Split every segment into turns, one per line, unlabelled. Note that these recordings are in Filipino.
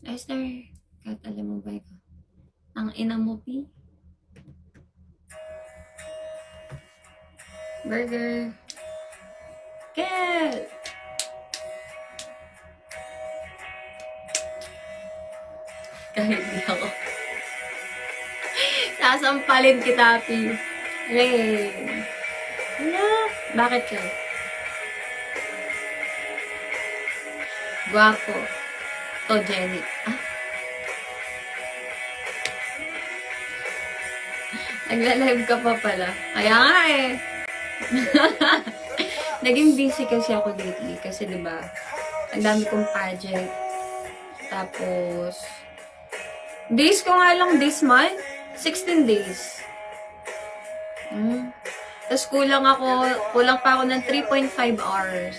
Esther, kahit alam mo ba ikaw? Ang ina mo, P. Burger. Kel! Kahit di ako. Sasampalin kita, P. Ray. Wala. Bakit ka? Guwapo. Photogenic. Ah? Nagla-live ka pa pala. Kaya nga eh. Naging busy kasi ako lately. Kasi diba, ang dami kong pageant. Tapos, days ko nga lang this month. 16 days. Tapos kulang pa ako ng 3.5 hours.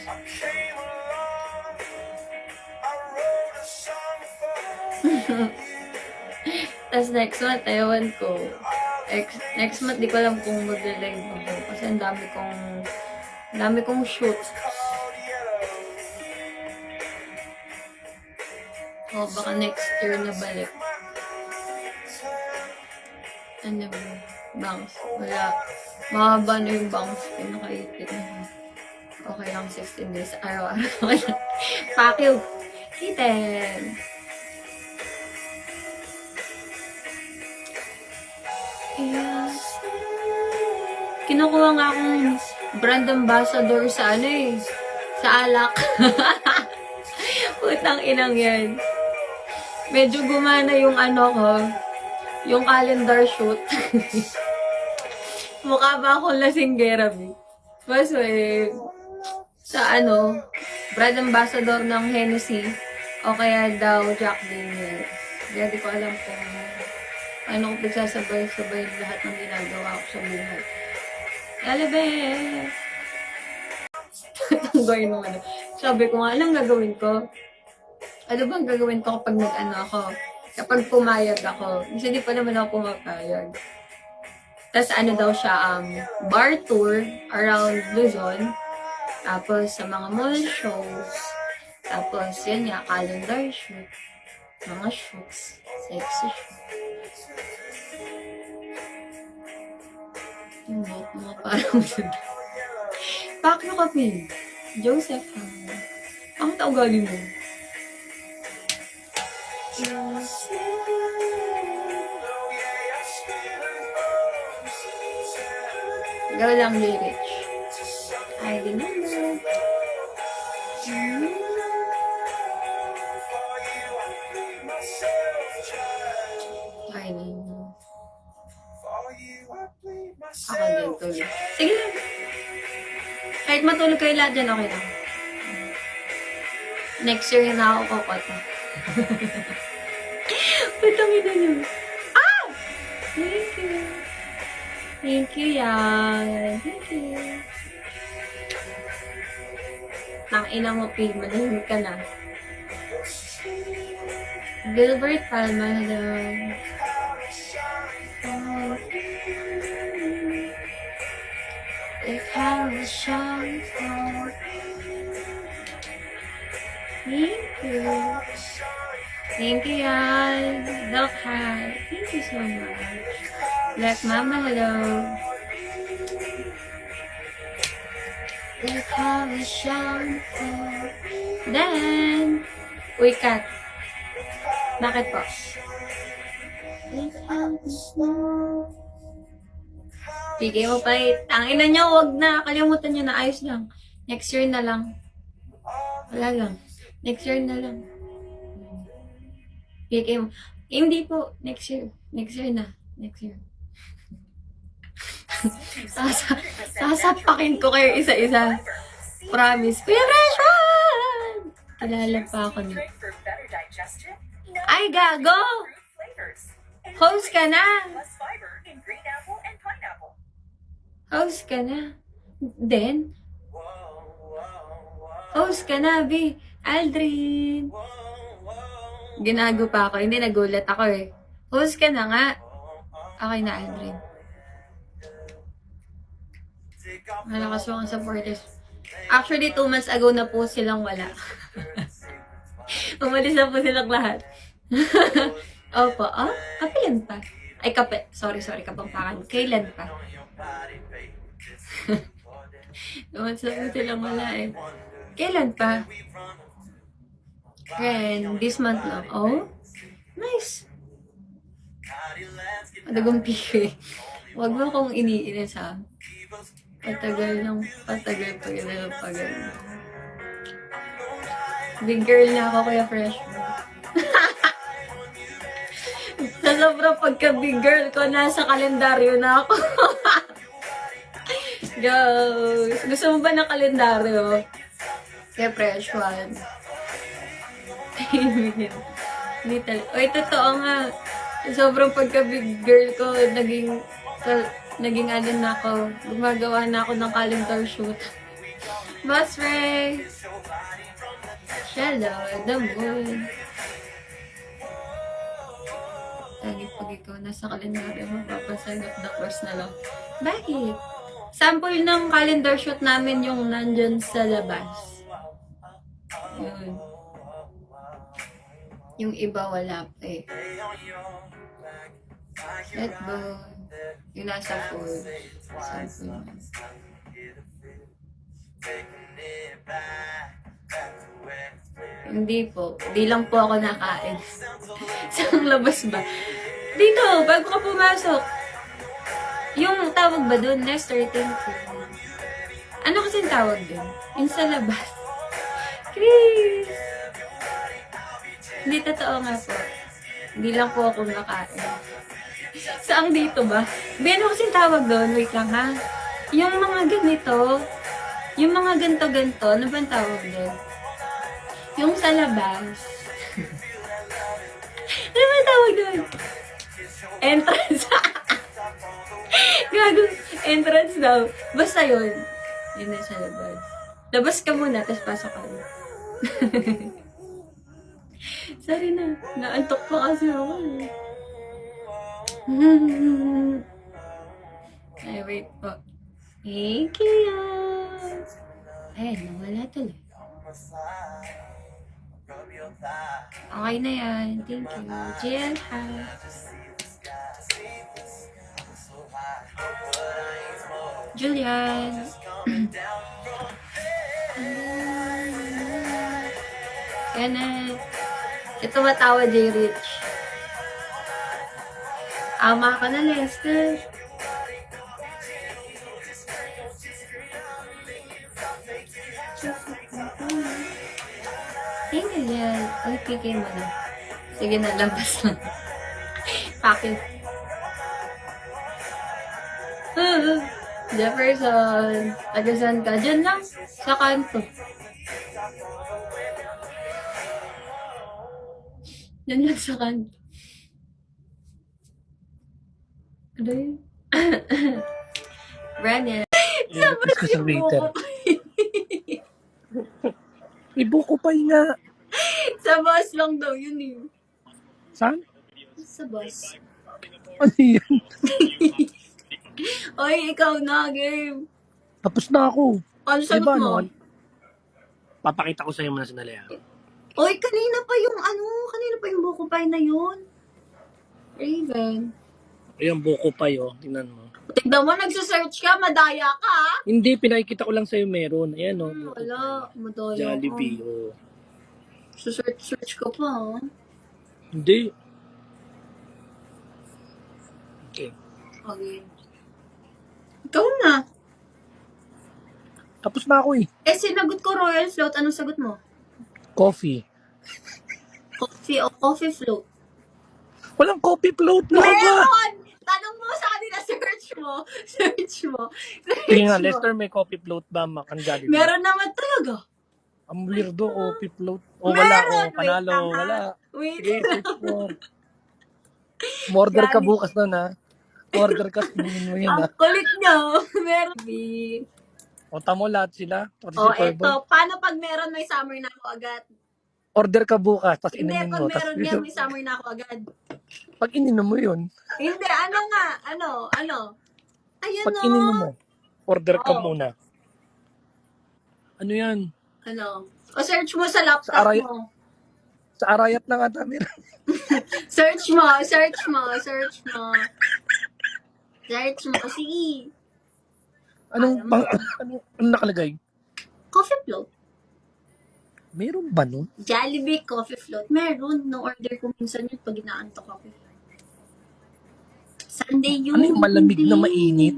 Tapos next month, ewan ko. Next month, di ko alam kung mag-live ako. Kasi ang dami kong shoots. O, baka next year na balik. Ano ba? Bangs. Wala. Mahaba na yung bangs. Pinakaipit na. Okay lang, 16 days. Araw-araw. Fuck you. Kitten. Yes. Kinukuha nga akong brand ambassador sa ano eh. Sa alak. Putang inang yan. Medyo gumana yung ano ko. Yung calendar shoot. Mukha ba akong lasinggera, B? Mas sa ano, brand ambassador ng Hennessy o kaya daw Jack Daniels. Kaya di ko alam kung ano ko pagsasabay-sabay lahat ng ginagawa ko sa buhay. Yalabe! Tanggoy mo ano. Sabi ko nga, anong gagawin ko? Ano bang gagawin ko kapag nag-ano ako? Kapag pumayag ako. Kasi di pa naman ako pumapayag. Tapos ano daw siya, bar tour around Luzon. Tapos sa mga mall shows. Tapos yun nga, calendar shoot. Mga shoots. Sexy shoot. Yung mga parang Pakyo ka, Pin. Joseph, ha? Ang taugali mo. Gawa lang lyrics. I remember. Ay, no. Ako din tulog. Sige lang. Kahit matulog kayo lahat dyan, okay lang. Next year na ako kokota. Putang ina nyo. Ah! Thank you. Thank you, yan. Thank you. Nang ina mo, Pig. Malahimik ka na. Gilbert Palma, hello. Ikaw na siyang for. Thank you. Thank you, yan. Doc, hi. Thank you so much. Black Mama, hello. Ikaw na siyang for. Then, uy, Kat. Bakit po? Bigay mo pa eh. Tangina nyo, wag na. Kalimutan nyo na. Ayos lang. Next year na lang. Wala lang. Next year na lang. Bigay mo. Hindi po. Next year. Next year na. Next year. Sasapakin ko kayo isa-isa. Promise. Kuya Brashman! Kilala pa ako nito. Ay, gago! Host ka na! Host ka na. Then? Host ka na, B. Aldrin. Ginago pa ako. Hindi, nagulat ako eh. Host ka na nga. Okay na, Aldrin. Malakas mo ang supporters. Actually, 2 months ago na po silang wala. Umalis na po silang lahat. Opo. Oh, kapilan pa. Ay, sorry, Kapampangan. Kailan pa? 2 months na po silang wala eh. Kailan pa? And this month lang. Oh, nice. Madagong PK. Huwag mo akong iniinis ha. Patagal pag. Big girl na ako, kaya freshman. Sa sobrang pagka-big girl ko, nasa kalendaryo na ako. Guys, gusto mo ba ng kalendaryo? Kaya freshman. Hindi talaga. Oy, totoo nga. Sobrang pagka-big girl ko, naging ano na ako. Gumagawa na ako ng calendar shoot. Boss Ray! Hello, the moon. Lagi pag ikaw nasa kalendaryo mo, papasign of the course na lang. Bakit? Sample ng calendar shoot namin yung nandyan sa labas. Yun. Yung iba wala pa eh. Let's go. Yung nasa food. Sample na. Hindi po. Di lang po ako nakain. Saan labas ba? Dito, bago ka pumasok. Yung tawag ba doon? Nestor, thank you. Ano kasing tawag doon? Yung sa labas. Chris! Hindi totoo nga po. Hindi lang po ako nakain. Saan dito ba? Ano kasing tawag doon? Wait lang ha. Yung mga ganito, yung mga ganto-ganto, ano ba ang tawag doon? Yung sa labas. Ano ba ang tawag doon? Entrance. Gago. Entrance daw. Basta yun. Yun na sa labas. Labas ka muna, tapos pasok ka rin. Sorry na. Naantok pa kasi ako eh. Ay, wait po. Thank you. Ay, nawala tuloy. Okay na yan. Thank you. Jill, hi. Julian. Kenneth. Ito matawa, J. Rich. Ama ka na, Lester. Tingnan yan. Ay, PK mo na. Sige na, labas na. Pakit. Jefferson. Tagasan ka. Diyan lang. Sa kanto. Diyan lang sa kanto. Ano yun? Brennan. Labas
Sa
yung
waiter.
buko.
Ibuko pa nga.
Sa bus lang daw yun eh.
Saan?
Sa bus.
Ano yan?
Oy, ikaw na, game.
Tapos na ako.
Ano sagot
Diba,
mo?
ano? Papakita ko sa'yo muna sandali.
Oy, kanina pa yung buko pie na yun. Raven.
Ayan, buko pa yun. Tingnan mo.
Tignan mo, nagsasearch ka, madaya ka ah.
Hindi, pinakikita ko lang sa'yo meron. Ayan, o. Buko
Wala,
pie.
madaya
Jollibee,
ka.
o.
Search ka pa ah.
Hindi. Okay.
Okay. Ikaw na.
Tapos na ako eh.
Sinagot ko royal float. Anong sagot mo?
Coffee.
Coffee o coffee float?
Walang coffee float na ba?
Meron! Tanong mo sa kanila, search mo.
Tingnan nga, Lester, may coffee float ba? Makan Jollibee.
Meron naman talaga.
Ang weirdo, coffee float. O
Meron!
wala, o
Wait
panalo,
lang, ha?
wala.
Wait
Sige, search mo. Order ka
Jollibee.
bukas nun, ha? Order ka, tingin mo yun, ha?
Ang kulit nyo. Meron.
O, tamo lahat sila.
O, eto. Paano pag meron may summer na ako agad?
Order ka bukas, tapos
Hindi,
inumin
pag
mo.
meron yan, may summer na ako agad.
Pag ininom mo yun,
Hindi, ano nga? Ano? Ayan
pag
o.
ininom mo, order ka
Oo.
muna. Ano yan?
Ano? O search mo sa
Sa,
laptop
aray,
mo.
sa arayat na nga dami.
Search mo, search mo, search mo. Search mo. Sige.
Anong,
Alam mo.
pang, anong nakalagay?
Coffee float.
Meron ba nun?
Jollibee coffee float. Meron. No-order ko minsan yun pag inaantok ako. Sunday yun.
Ano yung malamig na
Hindi.
mainit?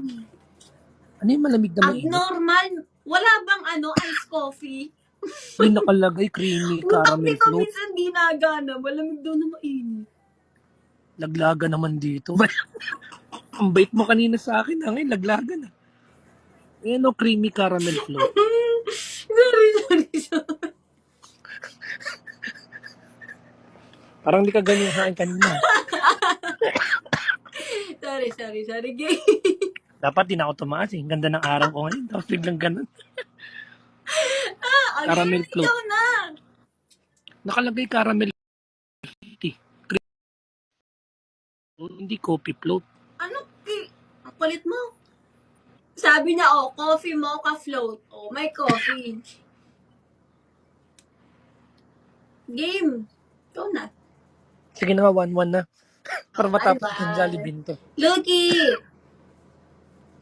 Ano yung malamig na mainit?
Abnormal. Wala bang iced coffee?
May nakalagay creamy
Utak
caramel
nito
float.
minsan di nagana. Malamig daw na mainit.
Laglaga naman dito. Ang bait mo kanina sa akin. Ngayon, laglaga na. Ayan o, creamy caramel float.
sorry.
Parang di ka ganyan sa akin kanina.
Sorry. Gay.
Dapat di na ako tumaas eh. Ganda ng araw ko ngayon. Tapos biglang ganun. Caramel
Again,
float.
ikaw na.
Nakalagay caramel tea. Hindi coffee float.
Ano? Ang palit mo. Sabi niya, coffee mocha float. May coffee. Game. Ikaw na.
Sige na nga, 1-1 na. Para matapos
Bye-bye.
ng Jollibee to.
Lucky!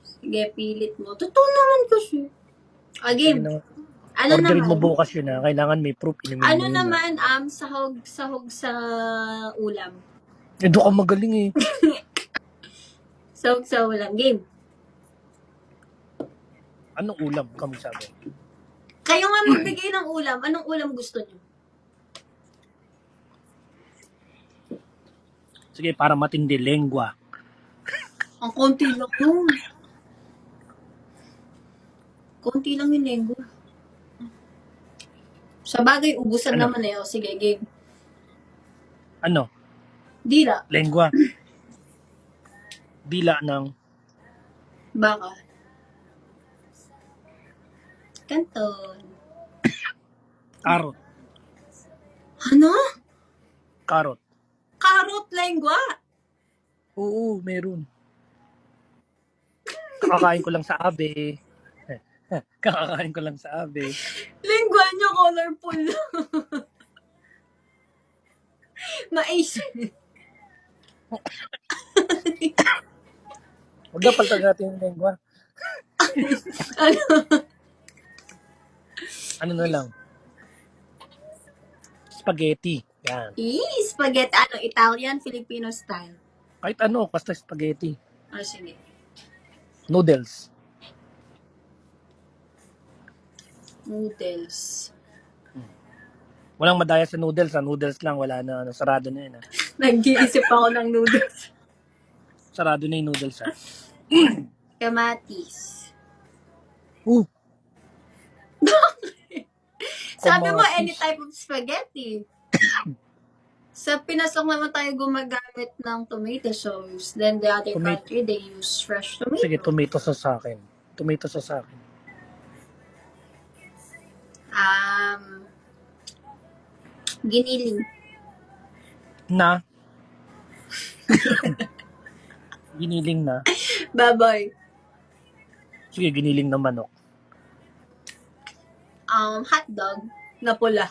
Sige, pilit mo. Totoo naman kasi.
Sige
Game.
na nga.
Ano
Orderin
naman?
mo bukas yun ha. Kailangan may proof. Inumin mo
Ano
yun,
naman, sahog sa ulam.
Eh, doon ka magaling eh.
Sahog sa ulam. Game.
Anong ulam? Kami sabi.
Kayo nga magbigay ng ulam. Anong ulam gusto niyo?
Sige, para matindi. Lengua.
Ang konti lang yun. Konti lang yung lenggo. Sa bagay, ubusan
Ano?
naman eh. Sige, game.
Ano?
Dila.
Lengua. Dila ng
Baka. Kanton.
karot.
Ano?
Karot.
Carrot lengua.
Oo, meron. Kakakain ko lang sa abe. Kakakain ko lang sa abe.
Lengua niya colorful. Mais.
Huwag na paltag natin yung lengua.
Ano?
Ano na lang? Spaghetti. Yan.
Spaghetti. Ano? Italian, Filipino style.
Kahit ano, basta spaghetti.
Sige.
Noodles.
Noodles.
Walang madaya sa noodles. Noodles lang. Wala na. Sarado na yun.
Nag-iisip ako ng noodles.
Sarado na yung noodles.
Kamatis. Sabi mo,
Kamatis.
any type of spaghetti. Sa Pinasok naman tayo gumagamit ng tomato sauce. Then the other
Tomato.
country, they use fresh tomato.
Sige, tomato sauce sa akin. Tomato sauce sa akin.
Giniling.
Na. Giniling na.
Baboy.
Sige, giniling na manok.
Hotdog na pula.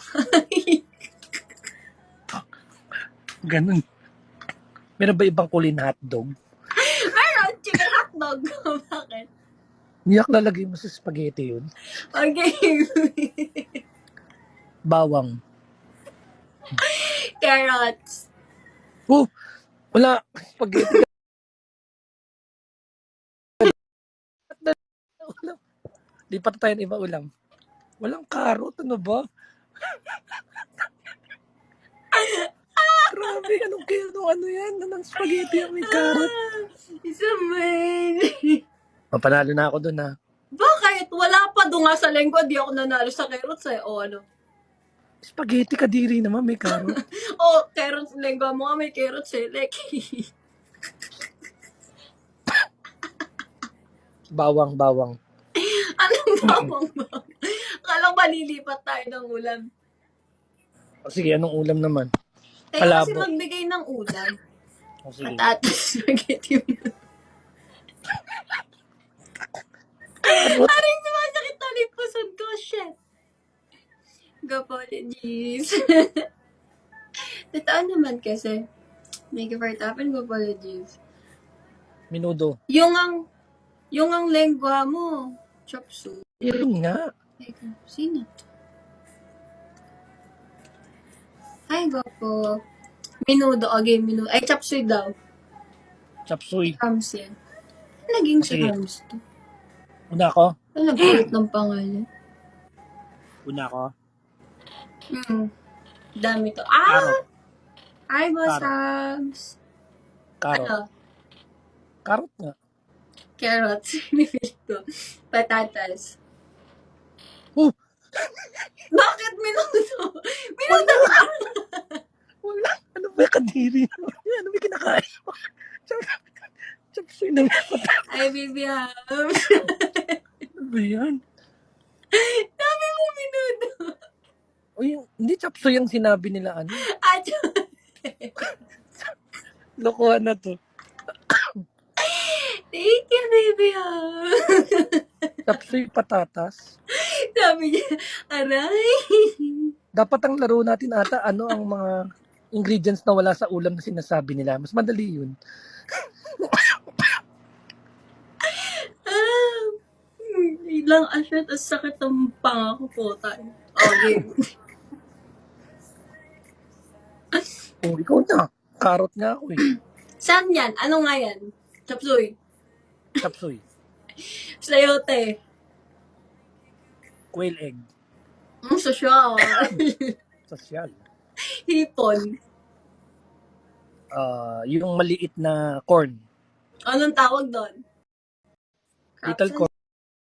Ganun. Meron ba ibang kulay na hotdog?
Meron, chicken hotdog. Bakit?
Niyak lalagay mo sa spaghetti yun.
Okay.
Bawang.
Carrots.
Wala. Spaghetti. Ulam. Lipat tayo ng iba ulam. Walang karot. Ano ba? Grabe. Anong kilo? Ano yan? Anong spaghetti ang may karot?
Isa man.
Panalo na ako dun ha.
Bakit? Wala pa doon nga sa lengua. Di ako nanalo sa carrots eh. O ano?
Spaghetti kadiri naman may karot.
Carrots. Lengua mo nga may carrots eh.
Bawang.
Anong bawang ba? Akala ko malilipat tayo ng ulam.
O sige, anong ulam naman?
Kaya kasi
Palabok.
magbigay ng ulam.
O sige.
Patatas, spaghetti.
Karot.
Aring sumasakit na yung pusod ko. Shit. Apologies. Totoo naman kasi. Thank you for tapping. Apologies.
Minudo.
Yung ang lengwa mo. Chop suey.
Yun nga.
Teka, sino to? Hi, Gopo. Minudo. Okay, minudo. Ay, chop suey daw.
Chapsuy.
Rams yan. Naging si
Sige.
Rams to.
Una ko.
Ano, nagkulit ng pangalan.
Una ko.
Dami to.
Karot.
Hi, Boss
Karot.
Rams.
Karot.
Ano?
Karot nga.
Carrots. Nifil ko. Patatas. Bakit minuto? Minuto ka!
Wala. Ano ba kadiri? Ano ba kinakain mo? Chapsuy na nga.
Ay, baby Hams.
Ano ba yan?
Dami mo minuto.
Uy, hindi chapsuy ang sinabi nila. Ano? Lokohan na to.
Thank you, baby Hams.
Chapsuy patatas.
Sabi niya, aray.
Dapat ang laro natin ata, ano ang mga ingredients na wala sa ulam na sinasabi nila. Mas madali yun.
Ilang asyat at sakit ang panga ko po tayo. Okay.
Oh, ikaw na. Karot nga ako eh.
Saan yan? Ano nga yan? Chapsuy.
Chapsuy.
Sayote.
Quail egg.
Sosyal.
Sosyal.
Hipon.
Yung maliit na corn.
Anong tawag doon?
Little corn.